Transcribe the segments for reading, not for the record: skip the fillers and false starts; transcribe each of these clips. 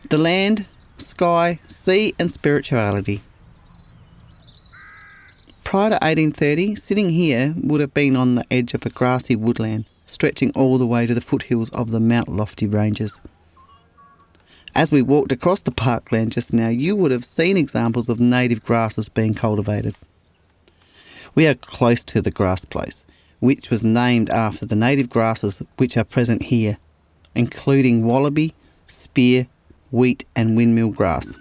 The land, sky, sea and spirituality. Prior to 1830, sitting here would have been on the edge of a grassy woodland, stretching all the way to the foothills of the Mount Lofty ranges. As we walked across the parkland just now, you would have seen examples of native grasses being cultivated. We are close to the grass place, which was named after the native grasses which are present here, including wallaby, spear, wheat and windmill grass.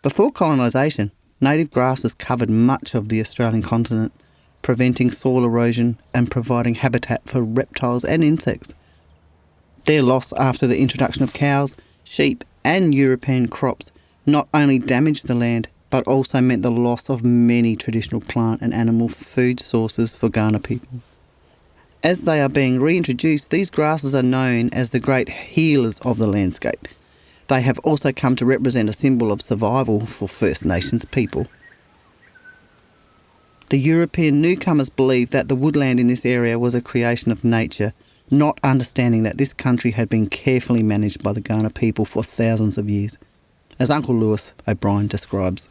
Before colonisation, native grasses covered much of the Australian continent, preventing soil erosion and providing habitat for reptiles and insects. Their loss after the introduction of cows, sheep and European crops not only damaged the land, but also meant the loss of many traditional plant and animal food sources for Kaurna people. As they are being reintroduced, these grasses are known as the great healers of the landscape. They have also come to represent a symbol of survival for First Nations people. The European newcomers believed that the woodland in this area was a creation of nature, not understanding that this country had been carefully managed by the Kaurna people for thousands of years, as Uncle Lewis O'Brien describes.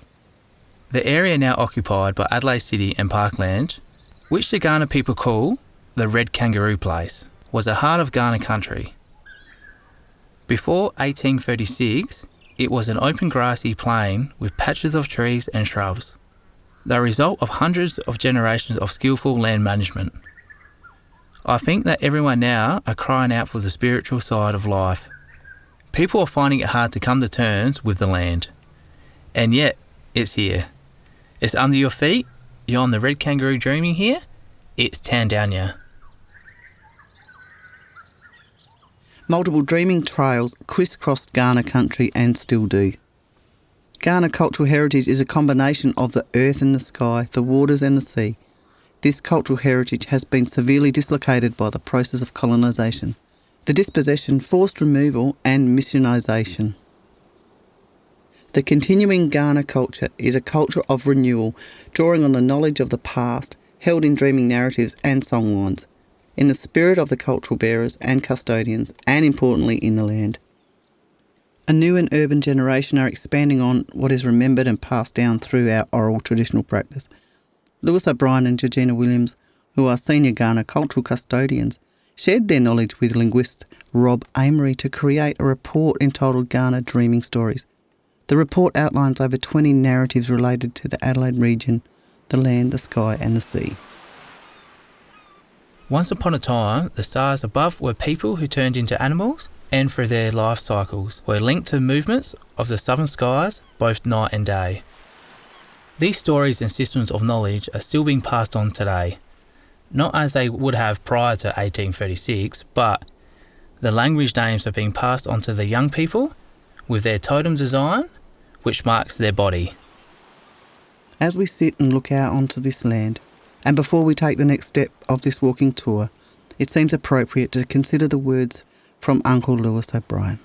The area now occupied by Adelaide City and Parkland, which the Kaurna people call the Red Kangaroo Place, was the heart of Kaurna country. Before 1836, it was an open grassy plain with patches of trees and shrubs, the result of hundreds of generations of skillful land management. I think that everyone now are crying out for the spiritual side of life. People are finding it hard to come to terms with the land. And yet, it's here. It's under your feet. You're on the Red Kangaroo dreaming here. It's Tandanya. Multiple dreaming trails crisscrossed Kaurna country and still do. Kaurna cultural heritage is a combination of the earth and the sky, the waters and the sea. This cultural heritage has been severely dislocated by the process of colonisation, the dispossession, forced removal and missionisation. The continuing Kaurna culture is a culture of renewal, drawing on the knowledge of the past, held in dreaming narratives and songlines, in the spirit of the cultural bearers and custodians, and importantly in the land. A new and urban generation are expanding on what is remembered and passed down through our oral traditional practice. Lewis O'Brien and Georgina Williams, who are senior Kaurna cultural custodians, shared their knowledge with linguist Rob Amery to create a report entitled Kaurna Dreaming Stories. The report outlines over 20 narratives related to the Adelaide region, the land, the sky and the sea. Once upon a time, the stars above were people who turned into animals and through their life cycles were linked to movements of the southern skies both night and day. These stories and systems of knowledge are still being passed on today, not as they would have prior to 1836, but the language names are being passed on to the young people with their totem design, which marks their body. As we sit and look out onto this land, and before we take the next step of this walking tour, it seems appropriate to consider the words from Uncle Lewis O'Brien.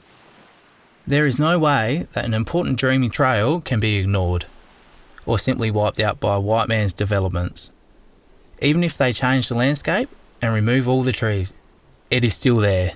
There is no way that an important dreaming trail can be ignored, or simply wiped out by white man's developments. Even if they change the landscape and remove all the trees, it is still there.